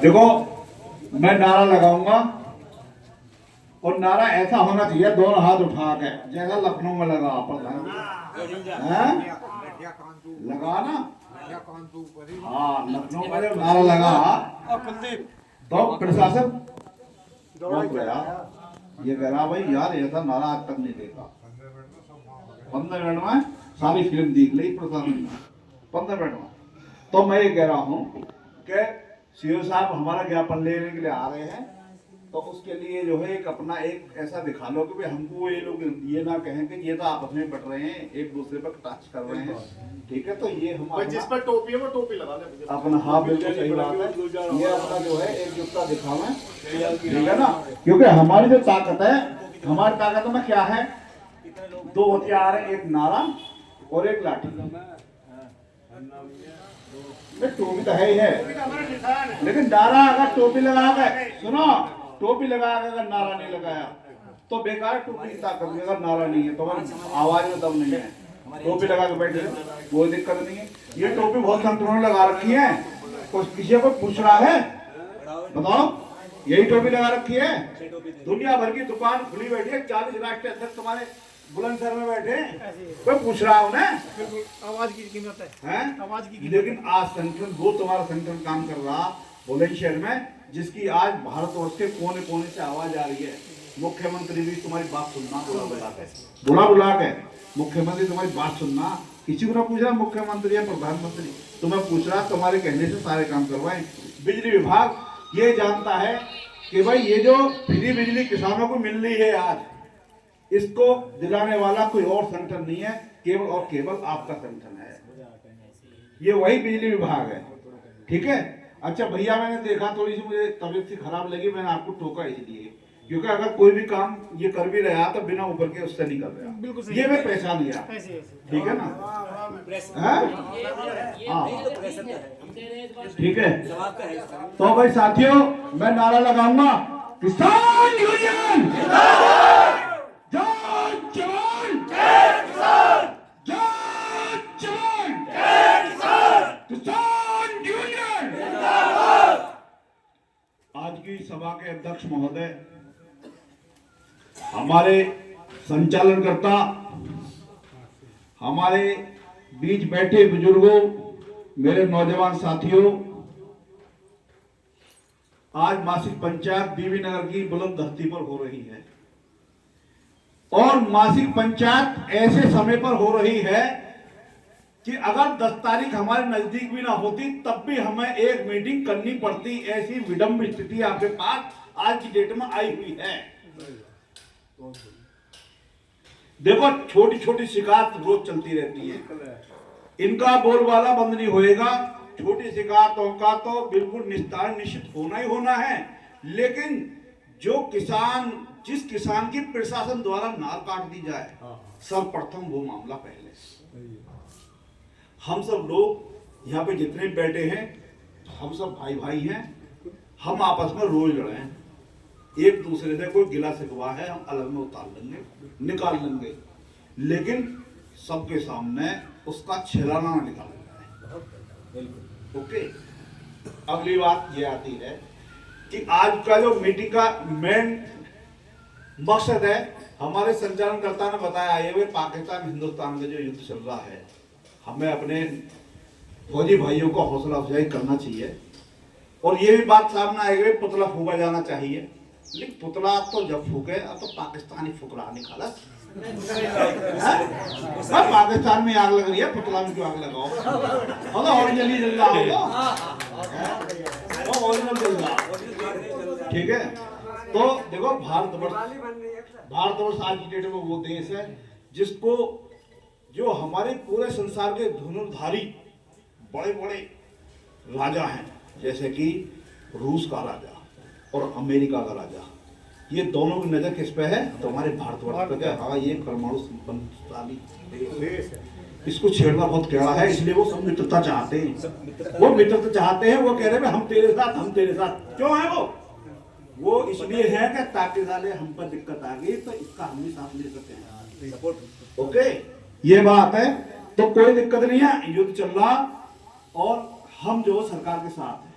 देखो मैं नारा लगाऊंगा और नारा ऐसा होना चाहिए, दोनों हाथ उठा के, जैसा लखनऊ में लगा लगा ना। हाँ, लखनऊ में जब नारा लगा तो प्रशासन रोक गया। ये कह रहा भाई यार ऐसा नारा आज तक नहीं देखा। 15 मिनट में सारी फिल्म देख ली प्रशासन, 15 मिनट में। तो मैं ये कह रहा हूँ कि सीओ साहब हमारा ज्ञापन लेने के लिए आ रहे हैं, तो उसके लिए जो है एक अपना एक ऐसा दिखा लो कि भाई हमको ये लोग ये ना कहें कि ये तो आपस में बट रहे हैं, एक दूसरे पर टच कर रहे हैं। ठीक है, तो ये हम जिस पर टोपी है वो टोपी लगा ले अपना। हाँ बिल्कुल सही बात है, ये अपना जो है एकजुटता दिखावें, ठीक है ना। क्योंकि हमारी जो ताकत है, हमारी ताकत में क्या है, 2 हथियार है, एक नारा और एक लाठी। टोपी तो है ही है, लेकिन नारा अगर टोपी लगा के, सुनो, टोपी लगा के अगर नारा नहीं लगाया तो बेकार। टोपी की ताकत में अगर नारा नहीं है तो आवाज में दम नहीं है। टोपी लगा के बैठे कोई दिक्कत नहीं है। ये टोपी बहुत संतुलन लगा रखी है, कुछ किसी को पूछ रहा है बताओ, यही टोपी लगा रखी है। दुनिया भर की दुकान खुली बैठी है, 40 राष्ट्रीय अध्यक्ष तुम्हारे बुलंदशहर में बैठे, कोई पूछ रहा है उन्हें। आवाज की कीमत है, आवाज की। लेकिन आज संगठन, वो तुम्हारा संगठन काम कर रहा बुलंदशहर में, जिसकी आज भारतवर्ष के कोने कोने से आवाज आ रही है। मुख्यमंत्री भी तुम्हारी बात सुनना, बुला के मुख्यमंत्री तुम्हारी बात सुनना। किसी को ना पूछ रहा मुख्यमंत्री या प्रधानमंत्री, तुम्हें पूछ रहा, तुम्हारे कहने से सारे काम करवाएं। बिजली विभाग ये जानता है कि भाई ये जो फ्री बिजली किसानों को मिल रही है आज, इसको दिलाने वाला कोई और संगठन नहीं है, केवल और केवल आपका संगठन है। ये वही बिजली विभाग है, ठीक है। अच्छा भैया, मैंने देखा थोड़ी सी मुझे तबीयत सी खराब लगी, मैंने आपको टोका इसलिए क्योंकि अगर कोई भी काम ये कर भी रहा तो बिना ऊपर के उससे नहीं कर रहा। ये मैं पहचान लिया, ठीक है ना। ठीक है, तो भाई साथियों, मैं नारा लगाऊंगा, किसान यूनियन आज की सभा के अध्यक्ष महोदय, हमारे संचालनकर्ता, हमारे बीच बैठे बुजुर्गों, मेरे नौजवान साथियों, आज मासिक पंचायत बीबी नगर की बुलंद धरती पर हो रही है। और मासिक पंचायत ऐसे समय पर हो रही है कि अगर 10 तारीख हमारे नजदीक भी ना होती तब भी हमें एक मीटिंग करनी पड़ती। ऐसी विडंब स्थिति आपके पास आज की डेट में आई हुई है। देखो, छोटी छोटी शिकायत रोज चलती रहती है, इनका बोलबाला बंद नहीं होएगा। छोटी शिकायतों का तो बिल्कुल निस्तारण निश्चित होना ही होना है। लेकिन जो किसान, जिस किसान की प्रशासन द्वारा नाल काट दी जाए, सर्वप्रथम वो मामला पहले। हम सब लोग यहाँ पे जितने बैठे हैं, हम सब भाई भाई हैं। हम आपस में रोज लड़े हैं, एक दूसरे से कोई गिला शिकवा है हम अलग में उतार लेंगे, निकाल लेंगे, लेकिन सबके सामने उसका छिलाना ना निकाला जाए। ओके, अगली बात ये आती है कि आज का जो मीटिंग का मेन मकसद है, हमारे संचालनकर्ता ने बताया, ये पाकिस्तान हिंदुस्तान का जो युद्ध चल रहा है, हमें अपने फौजी भाइयों को हौसला अफजाई करना चाहिए। और ये भी बात सामने आएगी, पुतला फूका जाना चाहिए। लेकिन पुतला तो जब फूके तो पाकिस्तानी फुकरा निकाला। पाकिस्तान में आग लग रही है, पुतला में क्यों आग लगाओ? ओरिजिनली जल रहा होगा, ओरिजिनल जल रहा। ठीक है, तो देखो, भारतवर्ष आज की डेट में वो देश है जिसको, जो हमारे पूरे संसार के धनुर्धारी बड़े बड़े राजा हैं, जैसे कि रूस का राजा और अमेरिका का राजा, ये दोनों की नजर किस पे है? तो हमारे भारतवर्ष पे। हाँ, ये परमाणु संपन्नशाली देश है, इसको छेड़ना बहुत टेढ़ा है, इसलिए वो सब मित्रता चाहते हैं। वो मित्रता चाहते हैं, वो कह रहे हैं हम तेरे साथ, हम तेरे साथ। क्यों है वो इसलिए है कि ताकि साले हम पर दिक्कत आ गई तो इसका हम भी साथ ले सकते हैं, सपोर्ट। ओके, ये बात है, तो कोई दिक्कत नहीं है। युद्ध चल रहा और हम जो सरकार के साथ हैं,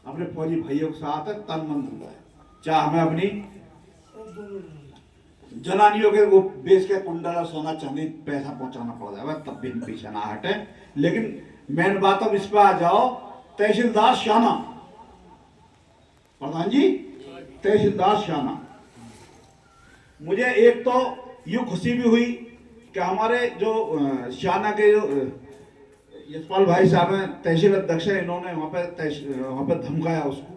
अपने फौजी भाइयों के साथ है, तन मन धन है। चाहे हमें अपनी जनानियों के वो बेच के कुंडल और सोना चांदी पैसा पहुंचाना पड़ जाएगा, तब भी हम पीछे ना हटे। लेकिन मेन बात अब इस पे आ जाओ, तहसीलदार शाना, प्रधान जी तहसीलदार शाना। मुझे एक तो यूं खुशी भी हुई कि हमारे जो शाना के जो यशपाल भाई साहब हैं, तहसील अध्यक्ष है, इन्होंने वहाँ पे धमकाया उसको।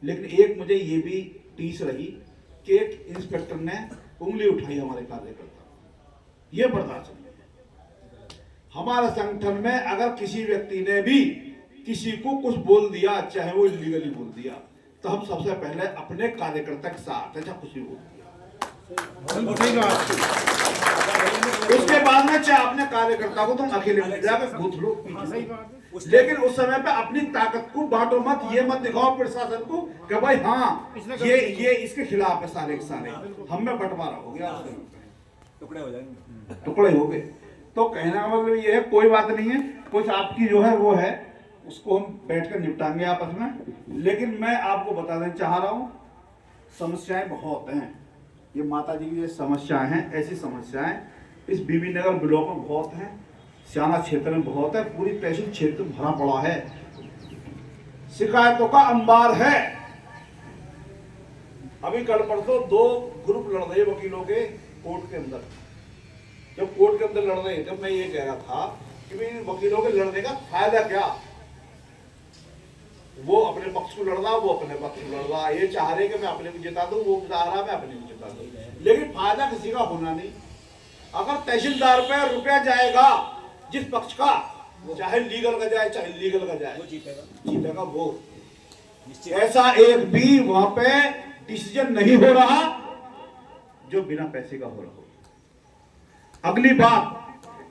लेकिन एक मुझे ये भी टीस रही कि एक इंस्पेक्टर ने उंगली उठाई हमारे कार्यकर्ता, ये बर्दाश्त नहीं है। हमारे संगठन में अगर किसी व्यक्ति ने भी किसी को कुछ बोल दिया, चाहे वो इलीगली बोल दिया, तो हम सबसे पहले अपने कार्यकर्ता के साथ ऐसा कुछ भी बोल दिया, उसके बाद में चाहे अपने कार्यकर्ता को तुम अकेले मिल जाकर घूट लो, लेकिन उस समय पे अपनी ताकत को बांटो मत, ये मत दिखाओ प्रशासन को कि भाई हाँ ये इसके खिलाफ है, सारे के सारे हम में बंटवारा हो गया, टुकड़े हो जाएंगे, टुकड़े हो गए। तो कहने का मतलब ये है, कोई बात नहीं है, कुछ आपकी जो है वो है, उसको हम बैठकर निपटाएंगे आपस में। लेकिन मैं आपको बता देना चाह रहा हूँ, समस्याएं बहुत हैं, ये माता जी की जो समस्याएं हैं, ऐसी समस्याएं इस बीबी नगर ब्लॉक में बहुत हैं, सियाना क्षेत्र में बहुत है, पूरी तहसील क्षेत्र भरा पड़ा है, शिकायतों का अंबार है। अभी कल परसों 2 ग्रुप लड़ रहे वकीलों के कोर्ट के अंदर। जब कोर्ट के अंदर लड़ रहे थे, मैं ये कह रहा था कि भाई वकीलों के लड़ने का फायदा क्या, वो अपने पक्ष को लड़ रहा, वो अपने पक्ष को लड़ रहा, ये चाह रहे कि मैं अपने को जिता दूं, वो चाह रहा मैं अपने को जिता दूं, लेकिन फायदा किसी का होना नहीं। अगर तहसीलदार पे रुपया जाएगा जिस पक्ष का, चाहे लीगल का जाए चाहे इलीगल का जाए, जीतेगा वो। ऐसा एक भी वहां पे डिसीजन नहीं हो रहा जो बिना पैसे का हो रहा हो। अगली बात,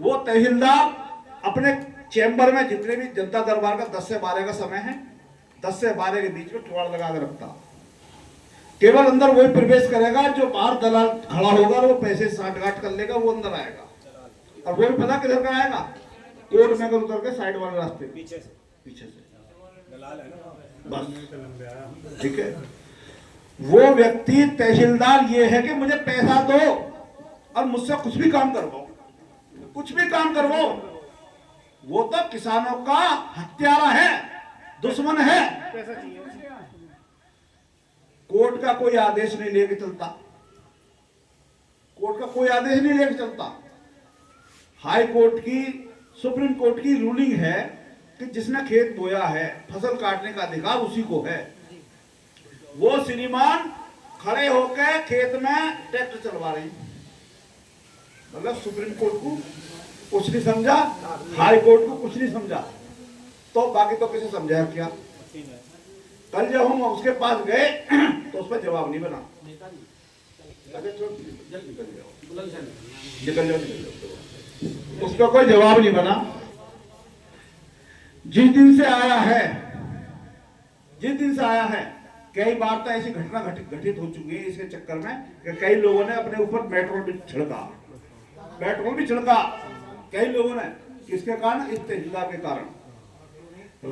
वो तहसीलदार अपने चैम्बर में जितने भी जनता दरबार का 10 से 12 का समय है, 10 से 12 के बीच में ठोड़ लगा कर रखता, केवल अंदर वही प्रवेश करेगा जो बाहर दलाल खड़ा होगा, वो पैसे साठ गांठ कर लेगा, वो अंदर आएगा। और वो भी पता किधर का आएगा, कोर्ट में उतर के साइड वाले रास्ते पीछे से दलाल है ना, बस, ठीक है। वो व्यक्ति तहसीलदार ये है कि मुझे पैसा दो और मुझसे कुछ भी काम करवाओ, कुछ भी काम करवाओ। वो तो किसानों का हत्यारा है, दुश्मन है। कोर्ट का कोई आदेश नहीं लेके चलता, कोर्ट का कोई आदेश नहीं लेके चलता। हाई कोर्ट की, सुप्रीम कोर्ट की रूलिंग है कि जिसने खेत बोया है, फसल काटने का अधिकार उसी को है। वो श्रीमान खड़े होकर खेत में ट्रैक्टर चलवा रहे हैं, मतलब सुप्रीम कोर्ट को कुछ नहीं समझा, हाई कोर्ट को कुछ नहीं समझा, तो बाकी तो किसे समझाया क्या। कल जब हम उसके पास गए तो उस पर जवाब नहीं बना। निकल जाओ, उसका कोई जवाब नहीं बना। जिस दिन से आया है कई बार तो ऐसी घटना घटित हो चुकी है इसके चक्कर में कि कई लोगों ने अपने ऊपर पेट्रोल भी छिड़का कई लोगों ने। किसके कारण? इस तहसीलदार के कारण।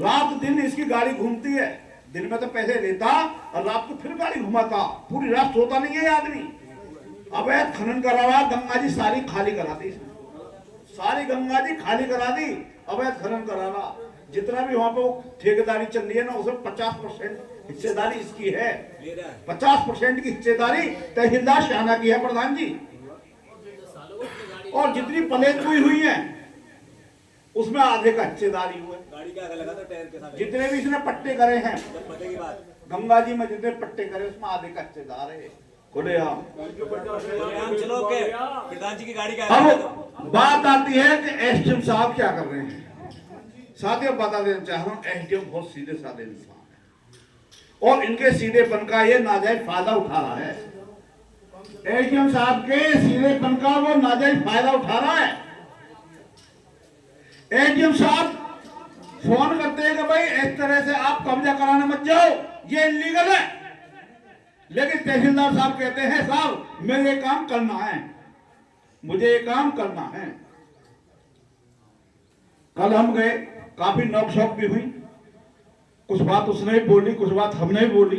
रात दिन इसकी गाड़ी घूमती है, दिन में तो पैसे लेता और रात को फिर गाड़ी घुमाता, पूरी रात सोता नहीं है आदमी। अवैध खनन करा रहा, गंगा जी सारी खाली करा दी, सारी गंगा जी खाली करा दी, अवैध खनन करा रहा। जितना भी वहां पे ठेकेदारी चल रही है ना, उसमें 50% हिस्सेदारी इसकी है, 50% की हिस्सेदारी तहसीलदार शाना की है प्रधान जी। और जितनी प्लेट हुई है उसमें आधे का हिस्सेदारी हुआ है। गाड़ी का लगा था टायर के साथ, जितने भी इसने पट्टे करे हैं पट्टे की बात, गंगा जी में जितने पट्टे करे उसमें आधे का हिस्सेदार है। खुलेआम चलो के प्रधान जी की गाड़ी का। अब बात आती है कि एसडीएम साहब क्या कर रहे हैं। साथियों बता देना चाह रहा हूँ, एसडीएम बहुत सीधे साधे इंसान है और इनके सीधेपन का ये नाजायज फायदा उठा रहा है। एसडीएम साहब के सीधेपन का वो नाजायज फायदा उठा रहा है। एसडीएम साहब फोन करते हैं कि भाई इस तरह से आप कब्जा कराने मत जाओ, ये इलीगल है। लेकिन तहसीलदार साहब कहते हैं साहब मुझे ये काम करना है, मुझे ये काम करना है। कल हम गए, काफी नोक शोक भी हुई, कुछ बात उसने भी बोली, कुछ बात हमने भी बोली।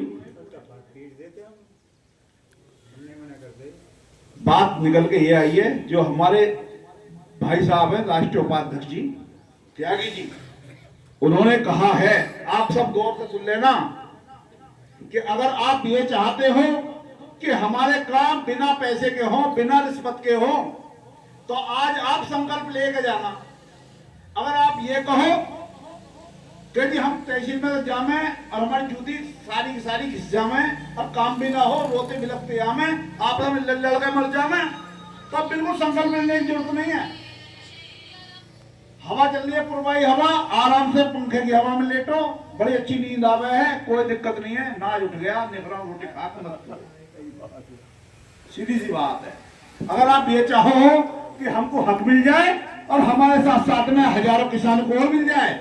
बात निकल के ये आई है, जो हमारे भाई साहब हैं राष्ट्रीय उपाध्यक्ष जी त्यागी जी, उन्होंने कहा है, आप सब गौर से सुन लेना, कि अगर आप ये चाहते हो कि हमारे काम बिना पैसे के हो, बिना रिश्वत के हो, तो आज आप संकल्प लेके जाना। अगर आप ये कहो कि जी हम तहसील में जामे और हमारी जूती सारी की सारी घिस जामे और काम भी ना हो, रोते बिलखते जामे, आप हमें लड़के मर जामे, तो बिल्कुल संकल्प लेने की जरूरत नहीं है। हवा चल रही है पूर्वाई हवा, आराम से पंखे की हवा में लेटो, बड़ी अच्छी नींद आवे है, कोई दिक्कत नहीं है। नाच उठ गया, निकरा रोटी खा के मत, सीधी सी बात है। अगर आप ये चाहो कि हमको हक मिल जाए और हमारे साथ साथ में हजारों किसानों को और मिल जाए,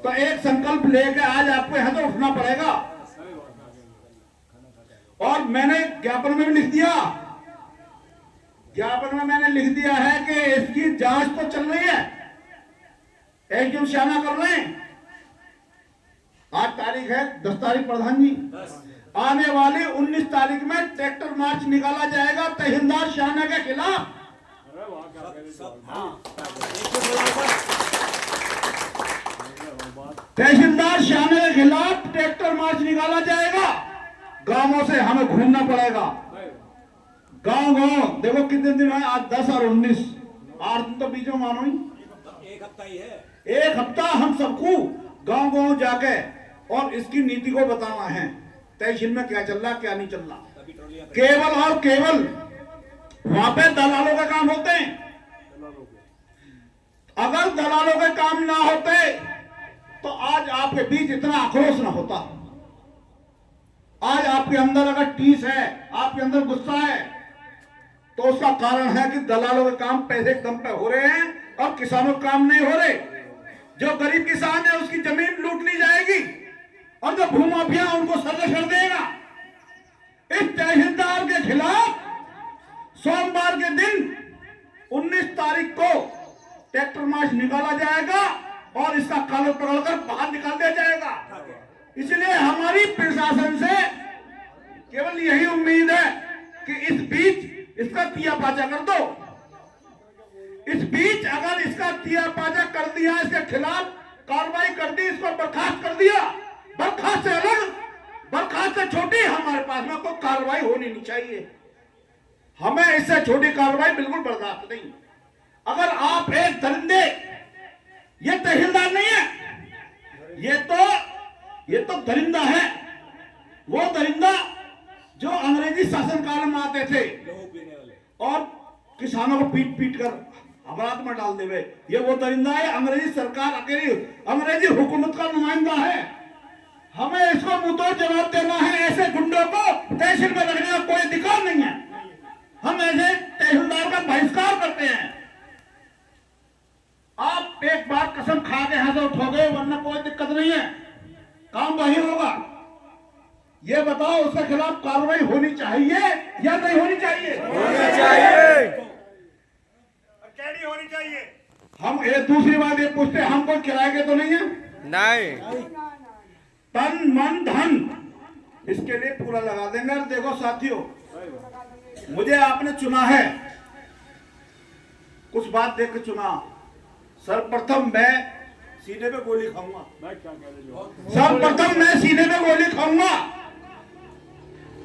तो एक संकल्प लेके आज आपको यहां तो उठना पड़ेगा। और मैंने ज्ञापन में भी लिख दिया, ज्ञापन में मैंने लिख दिया है कि इसकी जांच तो चल रही है, एसडीएम श्यामा कर रहे हैं। आज तारीख है 10 तारीख प्रधान जी, आने वाली 19 तारीख में ट्रैक्टर मार्च निकाला जाएगा तहसीलदार श्यामा के खिलाफ। तहसीलदार श्यामा के खिलाफ ट्रैक्टर मार्च निकाला जाएगा। गांवों से हमें घूमना पड़ेगा, गांव गांव। देखो कितने दिन है आज, 10 और 19, 8 दिन तो बीचों मानो ही, एक हफ्ता ही है। एक हफ्ता हम सबको गांव गांव जाके और इसकी नीति को बताना है, तहसील में क्या चल रहा क्या नहीं चल रहा। केवल और केवल वहां पे दलालों के काम होते हैं। अगर दलालों के काम ना होते तो आज आपके बीच इतना आक्रोश ना होता। आज आपके अंदर अगर टीस है, आपके अंदर गुस्सा है, तो उसका कारण है कि दलालों के काम पैसे कम पे हो रहे हैं और किसानों के काम नहीं हो रहे। जो गरीब किसान है उसकी जमीन लूट ली जाएगी और जो भूमाफिया उनको सर्वेक्षण देगा। इस तहसीलदार के खिलाफ सोमवार के दिन 19 तारीख को ट्रैक्टर मार्च निकाला जाएगा और इसका कॉलर पकड़कर बाहर निकाल दिया जाएगा। इसलिए हमारी प्रशासन से केवल यही उम्मीद है कि इस बीच इसका तिया पाचा कर दो। इस बीच अगर इसका तिया पाचा कर दिया, इसके खिलाफ कार्रवाई कर दी, इसको बर्खास्त कर दिया, बर्खास्त से अलग, बर्खास्त से छोटी हमारे पास में कोई कार्रवाई होनी नहीं चाहिए। हमें इससे छोटी कार्रवाई बिल्कुल बर्दाश्त नहीं। अगर आप एक दरिंदे, ये तहसीलदार नहीं है, ये तो दरिंदा है, वो दरिंदा जो अंग्रेजी शासन काल में आते थे और किसानों को पीट पीट कर अपराध में डाल देवे, ये वो दरिंदा है। अंग्रेजी सरकार अकेली अंग्रेजी हुकूमत का नुमाइंदा है। हमें इसको मुंहतोड़ जवाब देना है। ऐसे गुंडों को तहसील में रखने का कोई अधिकार नहीं है। हम ऐसे तहसीलदार का बहिष्कार करते हैं। आप एक बार कसम खा के यहां से उठोगे, वरना कोई दिक्कत नहीं है, काम वही होगा। ये बताओ उसके खिलाफ कार्रवाई होनी चाहिए या नहीं होनी चाहिए? होनी चाहिए। कैडी होनी चाहिए। हम ये दूसरी बात ये पूछते हैं, हम कोई किराए के तो नहीं है? नहीं। तन मन धन इसके लिए पूरा लगा देंगे। और देखो साथियों, मुझे आपने चुना है, कुछ बात देख के चुना। सर्वप्रथम मैं सीने पे गोली खाऊंगा, सर्वप्रथम मैं सीने पे गोली खाऊंगा,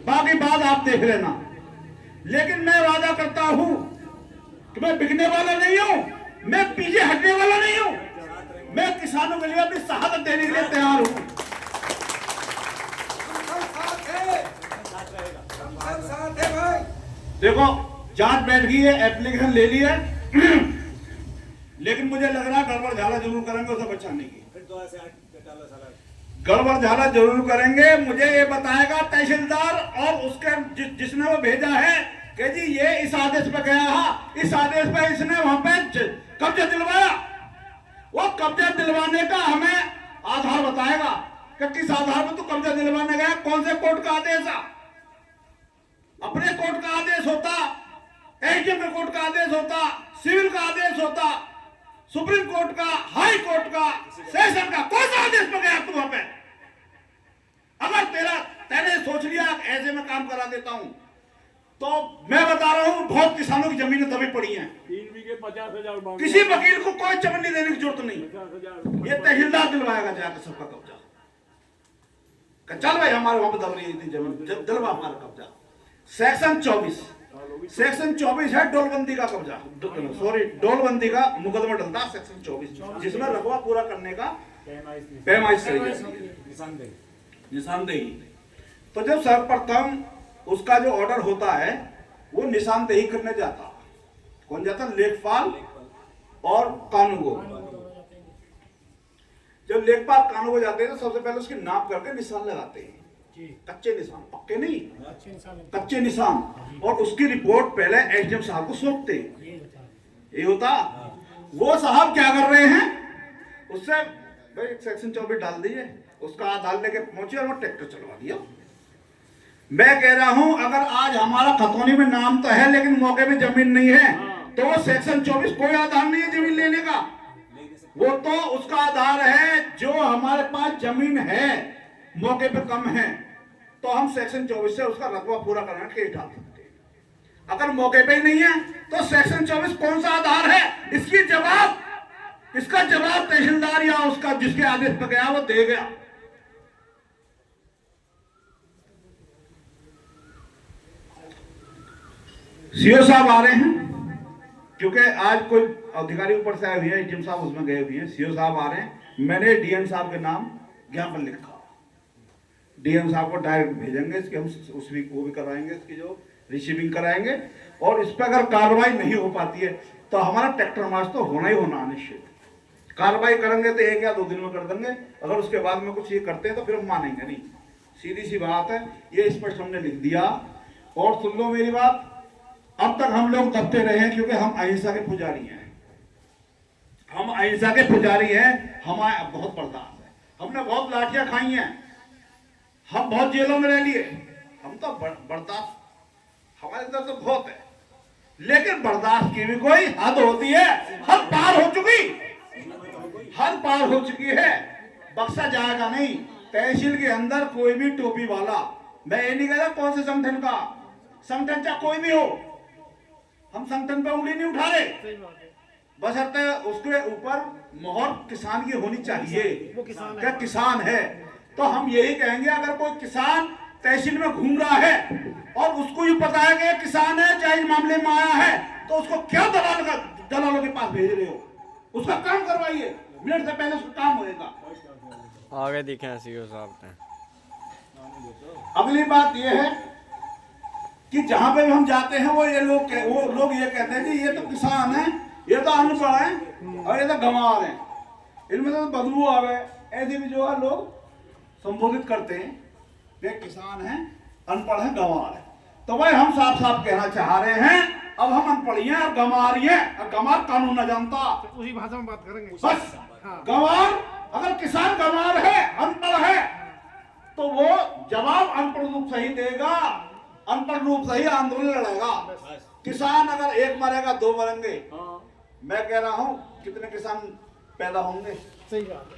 बाकी बात आप देख लेना। लेकिन मैं वादा करता हूं कि मैं बिकने वाला नहीं हूं, मैं पीछे हटने वाला नहीं हूं। मैं किसानों के लिए अपनी शहादत देने के लिए तैयार हूं। देखो जांच बैठ गई है, एप्लीकेशन ले ली है, लेकिन मुझे लग रहा है गड़बड़ झाला जरूर करेंगे उसे बचाने की। गड़बड़ झाला जरूर करेंगे। मुझे ये बताएगा तहसीलदार और उसके जिसने वो भेजा है कि जी ये इस आदेश पे गया है, इस आदेश पे इसने वहां पे कब्जा दिलवाया। वो कब्जा दिलवाने का हमें आधार बताएगा कि किस आधार पर तू कब्जा दिलवाने गया, कौन से कोर्ट का आदेश है। अपने कोर्ट का आदेश होता, एसडीएम कोर्ट का आदेश होता, सिविल का आदेश होता, सुप्रीम कोर्ट का, हाई कोर्ट का, सेशन का, कौन सा आदेश पे गया तू वहां पे? सोच लिया ऐसे में काम करा देता हूं, तो मैं बता रहा हूं बहुत किसानों की जमीनें दबी पड़ी हैं। 3 बीघे 50,000 मांग किसी वकील को कोई जमीन देने की जरूरत नहीं, 50,000 ये तहसीलदार दिलवाएगा जाकर सबका कब्जा। चल भाई हमारे वहां पर दब रही है इतनी जमीन, दिलवा हमारा कब्जा। सेक्शन 24 है डोलबंदी का कब्जा, सॉरी डोलबंदी का मुकदमा डलता सेक्शन 24, जिसमें रकबा पूरा करने का पैमाइश सही है, निशानदेही। तो जब सर्वप्रथम उसका जो ऑर्डर होता है वो निशानदेही करने जाता, कौन जाता? लेखपाल और कानूगो। जब लेखपाल कानूगो जाते हैं तो सबसे पहले उसकी नाप करके निशान लगाते हैं, कच्चे निशान, पक्के नहीं, कच्चे निशान, और उसकी रिपोर्ट पहले एसडीएम साहब को सौंपते हैं। ये होता, वो साहब क्या कर रहे हैं, उससे भाई सेक्शन 24 डाल दीजिए, उसका डालने के पहुंचे और वो ट्रैक्टर चलवा दिया। मैं कह रहा हूं अगर आज हमारा खतौनी में नाम तो है लेकिन मौके में जमीन नहीं है, तो वो सेक्शन 24 कोई आधार नहीं है जमीन लेने का। वो तो उसका आधार है जो हमारे पास जमीन है मौके पे कम है, तो हम सेक्शन 24 से उसका रकबा पूरा करने के लिए डाल सकते हैं। अगर मौके पे ही नहीं है तो सेक्शन 24 कौन सा आधार है, इसका जवाब तहसीलदार या उसका जिसके आदेश पर गया वो देगा। सीओ साहब आ रहे हैं, क्योंकि आज कोई अधिकारी ऊपर से आए हुए हैं, एसडीएम साहब उसमें गए हुए हैं, सीओ साहब आ रहे हैं। मैंने डीएम साहब के नाम ज्ञापन लिखा, डीएम साहब को डायरेक्ट भेजेंगे, इसके हम वो भी कराएंगे, इसकी जो रिसीविंग कराएंगे, और इस पर अगर कार्रवाई नहीं हो पाती है तो हमारा ट्रैक्टर मार्च तो होना ही होना निश्चित। कार्रवाई करेंगे तो 1 या 2 दिन में कर देंगे, अगर उसके बाद में कुछ ये करते हैं तो फिर हम मानेंगे नहीं, सीधी सी बात है। ये स्पष्ट हमने लिख दिया। और सुन लो मेरी बात, अब तक हम लोग दबते रहे हैं क्योंकि हम अहिंसा के पुजारी हैं, हम अहिंसा के पुजारी हैं, हमारे बहुत बर्दाश्त है, हमने बहुत लाठियां खाई हैं, हम बहुत जेलों में रह लिए, हम तो बर्दाश्त हमारे अंदर तो बहुत है, लेकिन बर्दाश्त की भी कोई हद होती है। हद पार हो चुकी है, बख्शा जाएगा नहीं। तहसील के अंदर कोई भी टोपी वाला, मैं ये नहीं कहता कौन से संगठन का, संगठन चाहे कोई भी हो, हम संगठन पे उंगली नहीं उठा रहे, बशर्ते उसके ऊपर मोहर किसान की होनी चाहिए, क्या किसान है। तो हम यही कहेंगे अगर कोई किसान तहसील में घूम रहा है और उसको ये पता है कि किसान है, चाहे मामले में आया है, तो उसको क्या दलालों के पास भेज रहे हो, उसका काम करवाइए, मिनट से पहले उसका काम होएगा। आगे दिखे सीओ साहब ने। अगली बात यह है कि जहां पे भी हम जाते हैं वो लोग ये कहते हैं कि ये तो किसान है, ये तो अनपढ़ है और ये तो गंवार है, इनमें तो बदबू आवे, ऐसे भी जो है लोग संबोधित करते हैं वे किसान हैं, अनपढ़ है, गंवार है। तो भाई हम साफ साफ कहना चाह रहे हैं, अब हम अनपढ़ी हैं और गंवार हैं, और गंवार कानून न जानता, उसी भाषा में बात करेंगे बस। गंवार, अगर किसान गंवार है, अनपढ़ है, तो वो जवाब अनपढ़ रूप से ही देगा, अनपढ़ रूप से ही आंदोलन लड़ेगा। किसान अगर 1 मरेगा 2 मरेंगे, मैं कह रहा हूं कितने किसान पैदा होंगे। सही बात है।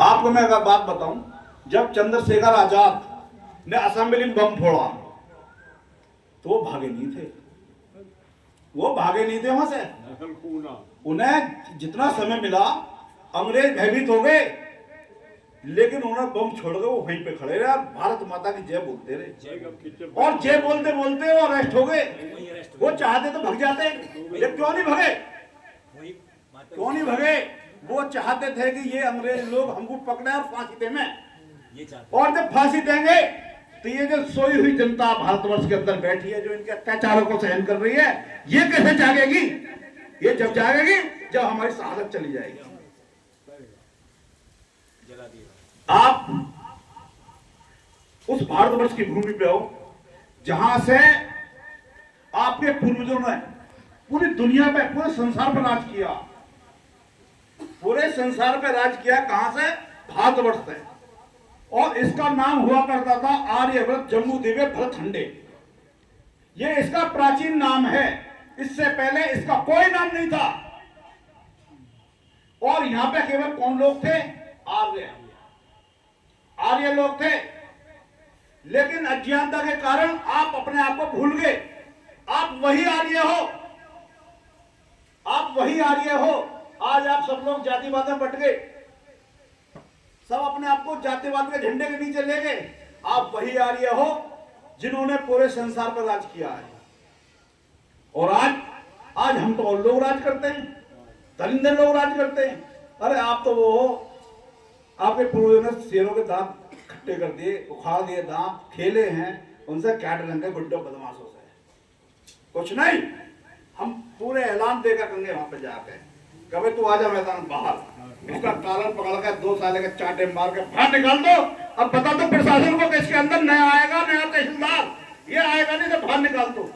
आपको मैं अगर बात बताऊं, जब चंद्रशेखर आजाद ने असेंबली में बम फोड़ा तो वो भागे नहीं थे, वहां से। उन्हें जितना समय मिला अंग्रेज भयभीत हो गए, लेकिन उन्होंने बम छोड़ के वो वहीं पे खड़े रहे, भारत माता की जय बोलते रहे, और जय बोलते बोलते वो अरेस्ट हो गए। वो चाहते तो भग जाते, लेकिन क्यों नहीं भगे? वो चाहते थे कि ये अंग्रेज लोग हमको पकड़े और फांसी दें, और जब फांसी देंगे तो ये जो सोई हुई जनता भारतवर्ष के अंदर बैठी है, जो इनके अत्याचारों को सहन कर रही है, ये कैसे जागेगी? ये जब जागेगी जब हमारी शहादत चली जाएगी। आप उस भारतवर्ष की भूमि पे हो जहां से आपके पूर्वजों ने पूरी दुनिया पे, पूरे संसार पर राज किया, पूरे संसार पे राज किया। कहां से? भारतवर्ष से। और इसका नाम हुआ करता था आर्यव्रत जम्बूद्वीप भरतखंडे, ये इसका प्राचीन नाम है, इससे पहले इसका कोई नाम नहीं था। और यहां पे केवल कौन लोग थे? आर्य लोग थे, लेकिन अज्ञानता के कारण आप अपने आप को भूल गए। आप वही आर्य हो, आप वही आर्य हो। आज आप सब लोग जातिवाद में बट गए, सब अपने आप को जातिवाद के झंडे के नीचे ले गए। आप वही आर्य हो जिन्होंने पूरे संसार पर राज किया है। और आज हम तो और लोग राज करते हैं, दरिंदे लोग राज करते हैं। अरे आप तो वो हो, आपके पूर्वजों ने शेरों के दांत खट्टे कर दिए, उखाड़ दिए दांत, खेले हैं, उनसे क्या डरेंगे गुड्डो बदमाशों से? कुछ नहीं, हम पूरे ऐलान देकर करेंगे वहां पे जाके, कभी तू आजा मैदान बाहर, उसका कालन पकड़ के 2 साल के चांटे मार के बाहर निकाल दो। अब बता दो प्रशासन को कि इसके अंदर नया आएगा, नया तहसीलदार, ये आएगा नहीं तो बाहर निकाल दो।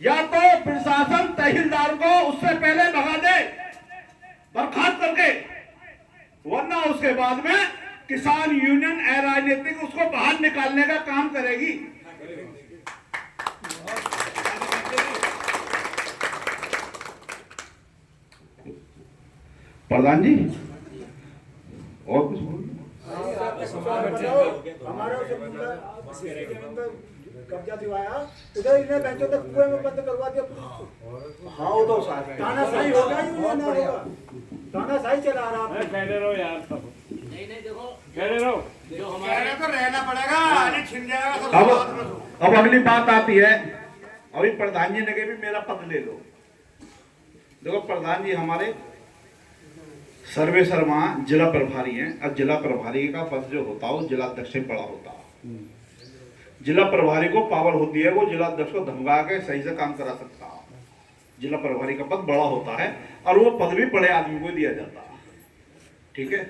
या तो प्रशासन तहसीलदार को उससे पहले भगा दे, बर्खास्त करके, वरना उसके बाद में किसान यूनियन अराजनीतिक उसको बाहर निकालने का काम करेगी। प्रधान जी और कुछ हमारे कब्जा दिवाया, उधर इन्हें बैंचों तक कुएं में बंद करवा दिया। हाँ वो तो साथ है। तानाशाही होगा या ना होगा? तानाशाही चला रहा है। ठहरे रहो यार, सब नहीं देखो, ठहरे रहो। जो हमारे तो रहना पड़ेगा, छिन जाएगा। अब अगली बात आती है, अभी प्रधान जी ने कहा भी मेरा पद ले लो। देखो प्रधान जी हमारे सर्वे शर्मा जिला प्रभारी हैं। अब जिला प्रभारी का पद जो होता है वो जिला अध्यक्ष से बड़ा होता है। जिला प्रभारी को पावर होती है, वो जिला अध्यक्ष को धमका के सही से काम करा सकता है। जिला प्रभारी का पद बड़ा होता है और वो पद भी बड़े आदमी को दिया जाता है। ठीक है,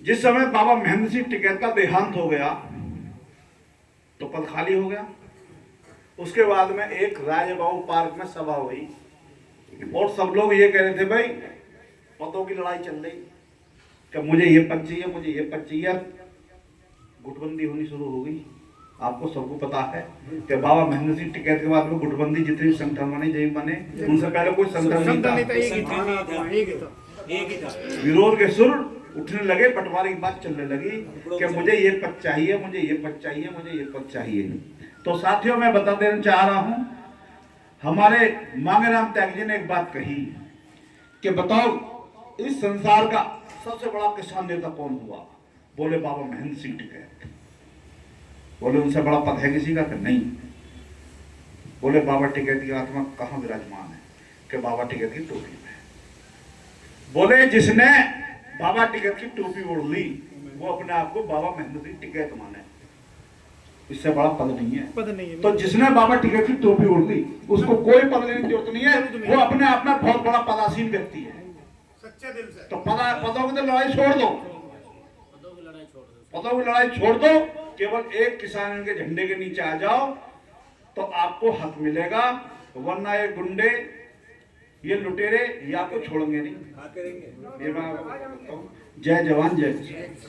जिस समय बाबा महेंद्र सिंह टिकैत का देहांत हो गया तो पद खाली हो गया। उसके बाद में एक राजबाबू पार्क में सभा हुई और सब लोग ये कह रहे थे भाई पदों की लड़ाई चल रही कि मुझे ये पद चाहिए, मुझे ये पद चाहिए। गुटबंदी होनी शुरू हो गई। आपको सबको पता है कि बाबा महेंद्र सिंह टिकैत के बाद में गुटबंदी जितनी संगठन बने जय बने, उनसे पहले कोई संगठन नहीं था। एक ही था। विरोध के सुर उठने लगे, पटवारी की बात चलने लगी कि मुझे ये पद चाहिए, मुझे ये पद चाहिए, मुझे ये पद चाहिए। तो साथियों मैं बता देना चाह रहा हूं, हमारे मांगेराम त्यागी जी ने एक बात कही कि बताओ इस संसार का सबसे बड़ा किसान नेता कौन हुआ? बोले बाबा महेंद्र सिंह टिकैत। बोले उनसे बड़ा पद है किसी का? नहीं। बोले बाबा टिकैत की आत्मा कहाँ विराजमान है? कि बाबा टिकैत की टोपी में। बोले जिसने बाबा टिकैत की टोपी ओढ़ ली वो अपने आप को बाबा महेंद्र सिंह टिकैत माने, इससे बड़ा पद नहीं है। पद नहीं है। तो जिसने बाबा टिकैत की टोपी ओढ़ ली उसको कोई पद लेने की जरूरत नहीं है, वो अपने आप में बहुत बड़ा पदासीन व्यक्ति है। सच्चे दिल से। तो पदों की तो लड़ाई छोड़ दो, पदों की लड़ाई छोड़ दो, केवल एक किसान के झंडे के नीचे आ जाओ तो आपको हक मिलेगा, वरना ये गुंडे, ये लुटेरे ये आपको छोड़ेंगे नहीं। ये मैं आपको बताऊं। जय जवान जय किसान।